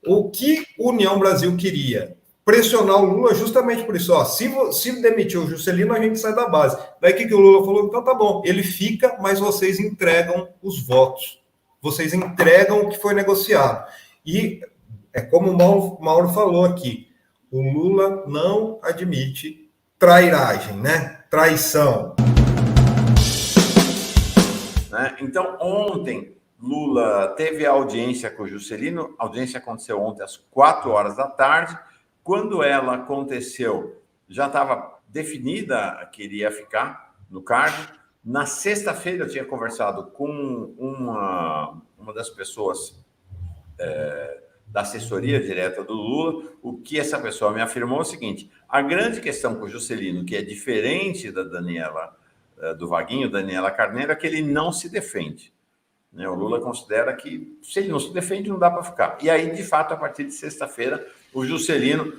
O que União Brasil queria? Pressionar o Lula justamente por isso. Ó, se demitir o Juscelino, a gente sai da base. Daí que o Lula falou? Então tá bom, ele fica, mas vocês entregam os votos. Vocês entregam o que foi negociado. E é como o Mauro falou aqui, o Lula não admite trairagem, né? Traição. Então, ontem, Lula teve a audiência com o Juscelino. A audiência aconteceu ontem às 4 horas da tarde. Quando ela aconteceu, já estava definida que iria ficar no cargo. Na sexta-feira, eu tinha conversado com uma das pessoas da assessoria direta do Lula. O que essa pessoa me afirmou é o seguinte: a grande questão com o Juscelino, que é diferente da Daniela, do Vaguinho, Daniela Carneiro, é que ele não se defende. O Lula considera que, se ele não se defende, não dá para ficar. E aí, de fato, a partir de sexta-feira, o Juscelino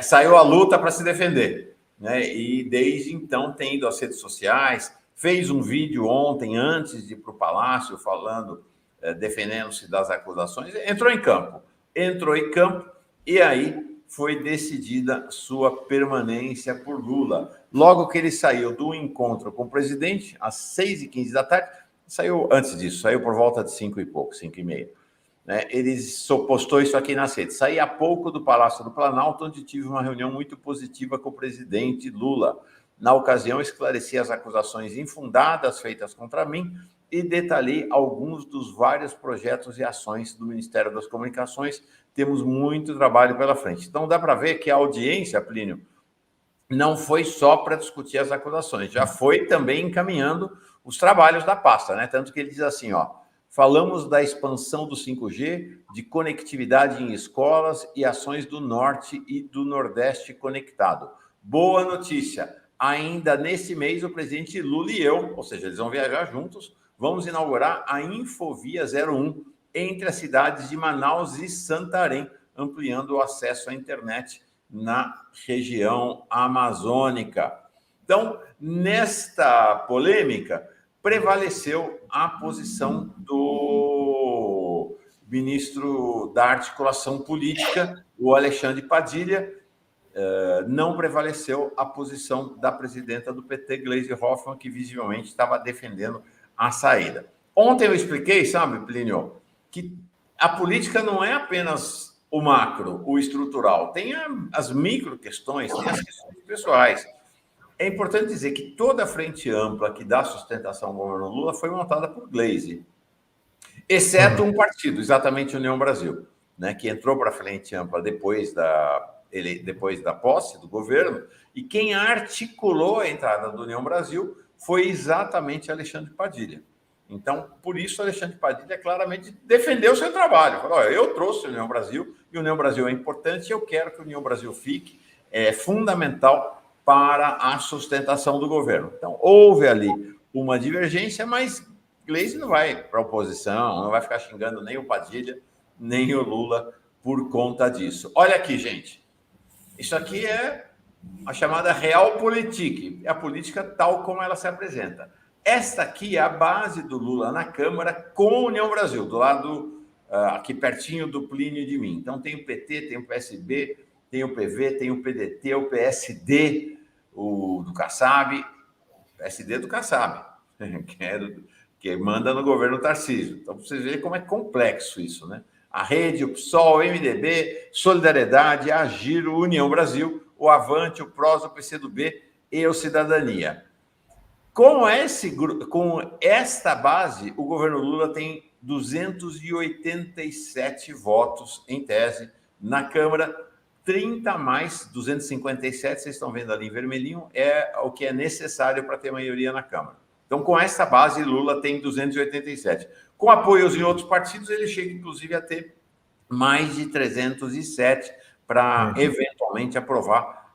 saiu à luta para se defender. E desde então tem ido às redes sociais, fez um vídeo ontem, antes de ir para o Palácio, falando, defendendo-se das acusações, entrou em campo, e aí foi decidida sua permanência por Lula. Logo que ele saiu do encontro com o presidente, às 6h15 da tarde, saiu antes disso, saiu por volta de 5 e pouco, 5h30. Ele postou isso aqui nas redes. Saí há pouco do Palácio do Planalto, onde tive uma reunião muito positiva com o presidente Lula. Na ocasião, esclareci as acusações infundadas feitas contra mim e detalhei alguns dos vários projetos e ações do Ministério das Comunicações. Temos muito trabalho pela frente. Então, dá para ver que a audiência, Plínio, não foi só para discutir as acusações, já foi também encaminhando os trabalhos da pasta, Tanto que ele diz assim, falamos da expansão do 5G, de conectividade em escolas e ações do Norte e do Nordeste conectado. Boa notícia, ainda nesse mês o presidente Lula e eu, ou seja, eles vão viajar juntos, vamos inaugurar a Infovia 01 entre as cidades de Manaus e Santarém, ampliando o acesso à internet na região amazônica. Então, nesta polêmica, prevaleceu a posição do ministro da Articulação Política, o Alexandre Padilha. Não prevaleceu a posição da presidenta do PT, Gleisi Hoffmann, que visivelmente estava defendendo a saída. Ontem eu expliquei, sabe, Plínio, que a política não é apenas o macro, o estrutural, tem as micro questões, tem as questões pessoais. É importante dizer que toda a frente ampla que dá sustentação ao governo Lula foi montada por Gleisi, exceto um partido, exatamente União Brasil, que entrou para a frente ampla depois da posse do governo, e quem articulou a entrada da União Brasil foi exatamente Alexandre Padilha. Então, por isso, Alexandre Padilha claramente defendeu o seu trabalho. Falou, eu trouxe a União Brasil, e a União Brasil é importante, e eu quero que a União Brasil fique, é fundamental para a sustentação do governo. Então, houve ali uma divergência, mas Gleisi não vai para a oposição, não vai ficar xingando nem o Padilha, nem o Lula por conta disso. Olha aqui, gente. Isso aqui é a chamada Realpolitik, é a política tal como ela se apresenta. Esta aqui é a base do Lula na Câmara com a União Brasil, do lado aqui pertinho do Plínio e de mim. Então, tem o PT, tem o PSB, tem o PV, tem o PDT, o PSD, o do Kassab, PSD do Kassab, que manda no governo Tarcísio. Então, para vocês verem como é complexo isso, A Rede, o PSOL, o MDB, Solidariedade, a Agiro, União Brasil, o Avante, o PROS, o PCdoB e o Cidadania. Com esta base, o governo Lula tem 287 votos, em tese, na Câmara, 30 mais 257, vocês estão vendo ali em vermelhinho, é o que é necessário para ter maioria na Câmara. Então, com essa base, Lula tem 287. Com apoios em outros partidos, ele chega, inclusive, a ter mais de 307 para, eventualmente, aprovar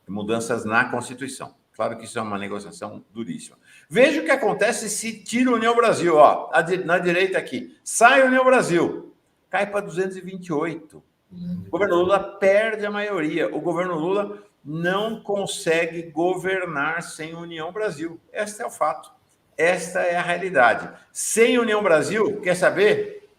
mudanças na Constituição. Claro que isso é uma negociação duríssima. Veja o que acontece se tira a União Brasil. Na direita aqui, sai a União Brasil, cai para 228. O governo Lula perde a maioria. O governo Lula não consegue governar sem União Brasil. Este é o fato. Esta é a realidade. Sem União Brasil, quer saber?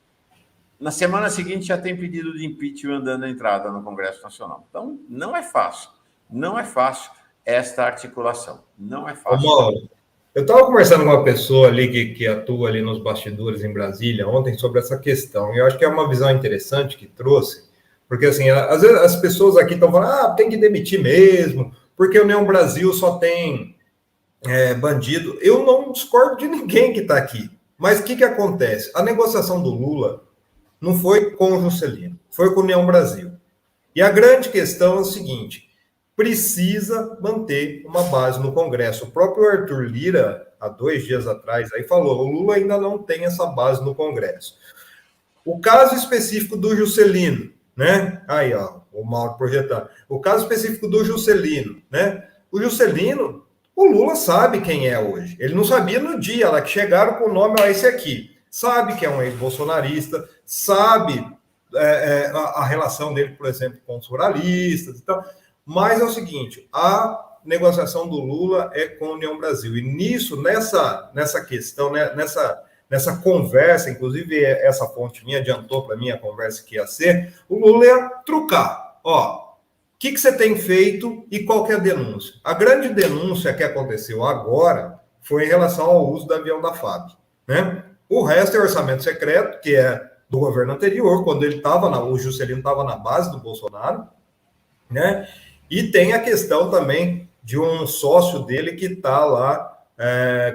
Na semana seguinte já tem pedido de impeachment dando entrada no Congresso Nacional. Então, não é fácil. Não é fácil esta articulação. Não é Ô, fácil. Mauro, eu estava conversando com uma pessoa ali que atua ali nos bastidores em Brasília ontem sobre essa questão, e eu acho que é uma visão interessante que trouxe, porque assim, às vezes as pessoas aqui estão falando, tem que demitir mesmo, porque o União Brasil só tem bandido. Eu não discordo de ninguém que está aqui, mas o que acontece? A negociação do Lula não foi com o Juscelino, foi com a União Brasil. E a grande questão é o seguinte: precisa manter uma base no Congresso. O próprio Arthur Lira, há 2 dias atrás, aí falou: o Lula ainda não tem essa base no Congresso. O caso específico do Juscelino, né? Aí, ó, o Mauro projetando. O caso específico do Juscelino, né? O Juscelino, o Lula sabe quem é hoje. Ele não sabia no dia lá que chegaram com o nome, ó, esse aqui. Sabe que é um ex-bolsonarista, sabe a relação dele, por exemplo, com os ruralistas e tal. Mas é o seguinte, a negociação do Lula é com a União Brasil. E nisso, nessa questão, né, nessa conversa, inclusive essa fonte minha adiantou para mim a conversa que ia ser, o Lula ia trucar. Ó, o que você tem feito e qual que é a denúncia? A grande denúncia que aconteceu agora foi em relação ao uso do avião da FAB, né? O resto é orçamento secreto, que é do governo anterior, quando ele estava, o Juscelino estava na base do Bolsonaro, né? E tem a questão também de um sócio dele que está lá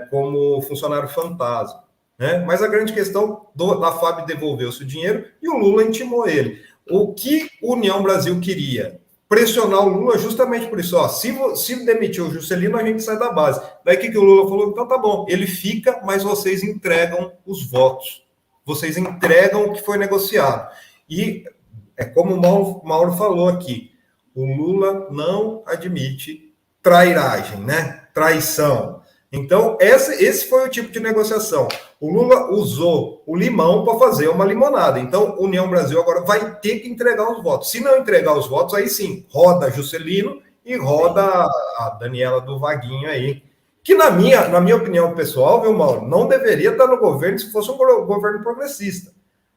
como funcionário fantasma, né? Mas a grande questão da FAB devolveu-se o dinheiro e o Lula intimou ele. O que a União Brasil queria? Pressionar o Lula justamente por isso. Ó, se demitir o Juscelino, a gente sai da base. Daí que o Lula falou? Então tá bom, ele fica, mas vocês entregam os votos. Vocês entregam o que foi negociado. E é como o Mauro falou aqui, o Lula não admite trairagem, né? Traição. Então, esse foi o tipo de negociação. O Lula usou o limão para fazer uma limonada. Então, União Brasil agora vai ter que entregar os votos. Se não entregar os votos, aí sim, roda Juscelino e roda a Daniela do Vaguinho aí. Que na minha opinião pessoal, viu, Mauro, não deveria estar no governo se fosse um governo progressista.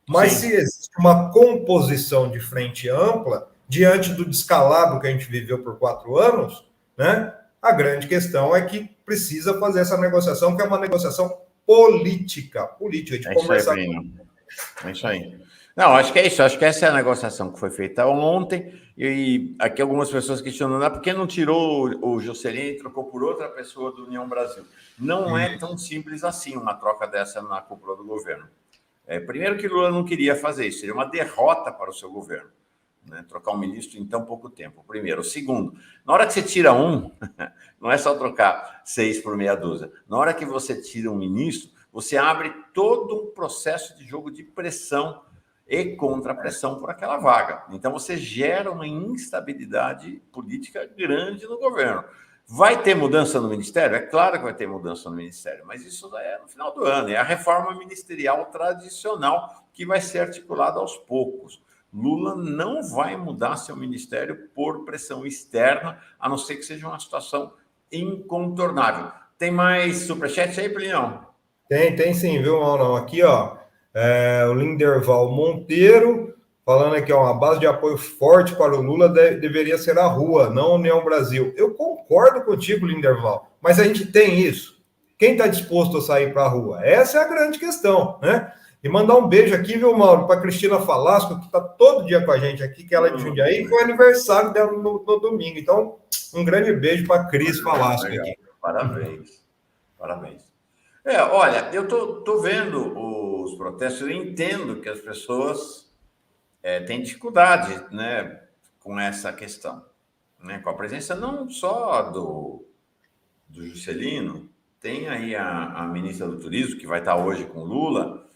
Mas se existe uma composição de frente ampla, diante do descalabro que a gente viveu por 4 anos, né? A grande questão é que precisa fazer essa negociação, que é uma negociação política de conversar. É isso aí. Não, acho que é isso. Acho que essa é a negociação que foi feita ontem. E aqui algumas pessoas questionando, por que não tirou o Juscelino e trocou por outra pessoa do União Brasil? Não é tão simples assim uma troca dessa na cúpula do governo. Primeiro que Lula não queria fazer isso, seria uma derrota para o seu governo, né? Trocar um ministro em tão pouco tempo, primeiro. Segundo, na hora que você tira um, não é só trocar 6 por meia dúzia. Na hora que você tira um ministro, você abre todo um processo de jogo de pressão e contra-pressão por aquela vaga. Então, você gera uma instabilidade política grande no governo. Vai ter mudança no Ministério? É claro que vai ter mudança no Ministério, mas isso é no final do ano. É a reforma ministerial tradicional que vai ser articulada aos poucos. Lula não vai mudar seu ministério por pressão externa, a não ser que seja uma situação incontornável. Tem mais superchat aí, Plinião? Tem sim, viu, Mauro? Aqui, ó, o Linderval Monteiro falando aqui, ó, uma base de apoio forte para o Lula deveria ser a rua, não a União Brasil. Eu concordo contigo, Linderval, mas a gente tem isso. Quem está disposto a sair para a rua? Essa é a grande questão, né? E mandar um beijo aqui, viu, Mauro, para Cristina Falasco, que está todo dia com a gente aqui, que ela é de Jundiaí, e foi aniversário dela no domingo. Então, um grande beijo para Cris Falasco aqui. Parabéns. Olha, eu tô vendo os protestos, eu entendo que as pessoas têm dificuldade, né, com essa questão, né, com a presença não só do Juscelino, tem aí a ministra do Turismo, que vai estar hoje com Lula,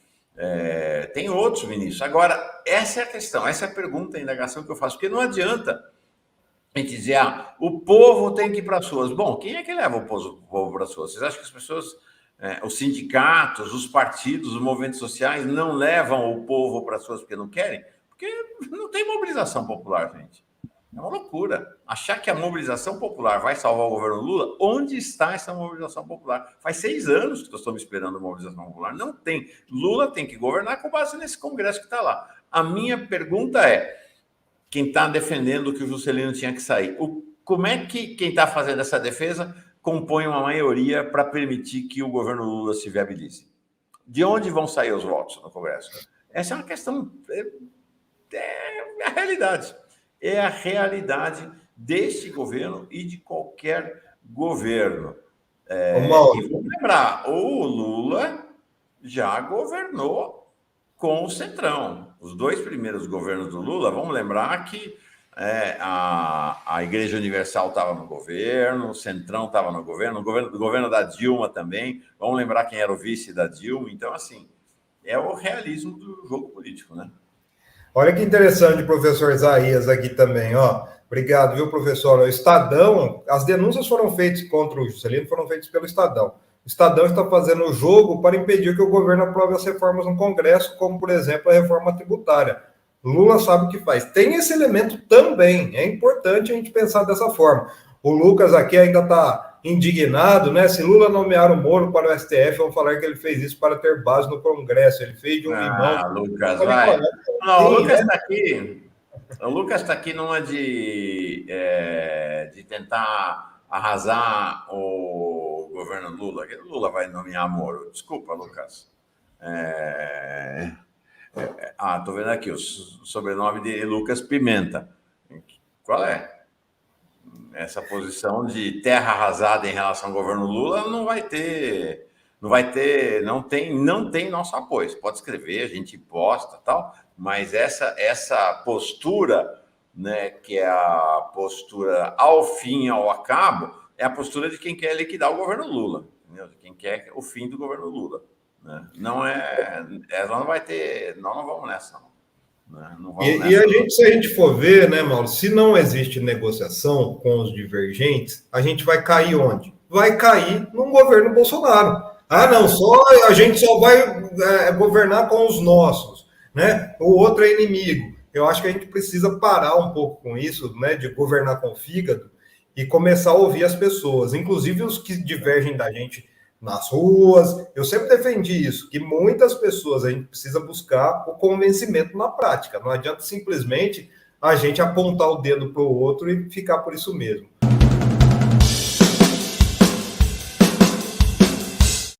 tem outros ministros. Agora, essa é a questão, essa é a pergunta, a indagação que eu faço, porque não adianta a gente dizer, o povo tem que ir para as ruas. Bom, quem é que leva o povo para as ruas? Vocês acham que as pessoas, os sindicatos, os partidos, os movimentos sociais não levam o povo para as ruas porque não querem? Porque não tem mobilização popular, gente. É uma loucura. Achar que a mobilização popular vai salvar o governo Lula, onde está essa mobilização popular? Faz 6 anos que nós estamos esperando a mobilização popular. Não tem. Lula tem que governar com base nesse Congresso que está lá. A minha pergunta é, quem está defendendo que o Juscelino tinha que sair, como é que quem está fazendo essa defesa compõe uma maioria para permitir que o governo Lula se viabilize? De onde vão sair os votos no Congresso? Essa é uma questão... É a realidade. É a realidade deste governo e de qualquer governo. E vamos lembrar, o Lula já governou com o Centrão. Os 2 primeiros governos do Lula, vamos lembrar que a Igreja Universal estava no governo, o Centrão estava no governo, o governo da Dilma também. Vamos lembrar quem era o vice da Dilma. Então, assim, é o realismo do jogo político, né? Olha que interessante, professor Isaías, aqui também, ó. Obrigado, viu, professor? O Estadão, as denúncias foram feitas contra o Juscelino, foram feitas pelo Estadão. O Estadão está fazendo o jogo para impedir que o governo aprove as reformas no Congresso, como, por exemplo, a reforma tributária. Lula sabe o que faz. Tem esse elemento também, é importante a gente pensar dessa forma. O Lucas aqui ainda está indignado, né? Se Lula nomear o Moro para o STF, vão falar que ele fez isso para ter base no Congresso. Ele fez de um limão. Lucas, vai. Não, o Lucas está aqui. O Lucas está aqui numa de tentar arrasar o governo Lula. Lula vai nomear Moro. Desculpa, Lucas. Estou vendo aqui o sobrenome de Lucas Pimenta. Qual é? Essa posição de terra arrasada em relação ao governo Lula não tem nosso apoio. Você pode escrever, a gente posta, tal, mas essa postura, né, que é a postura ao fim, ao acabo, é a postura de quem quer liquidar o governo Lula, entendeu? De quem quer o fim do governo Lula, né? Nós não vamos nessa, não. Se a gente for ver, né, Mauro, se não existe negociação com os divergentes, a gente vai cair onde? Vai cair num governo Bolsonaro. Não, a gente só vai governar com os nossos, né? O outro é inimigo. Eu acho que a gente precisa parar um pouco com isso, né, de governar com o fígado e começar a ouvir as pessoas, inclusive os que divergem da gente nas ruas. Eu sempre defendi isso, que muitas pessoas a gente precisa buscar o convencimento na prática. Não adianta simplesmente a gente apontar o dedo para o outro e ficar por isso mesmo.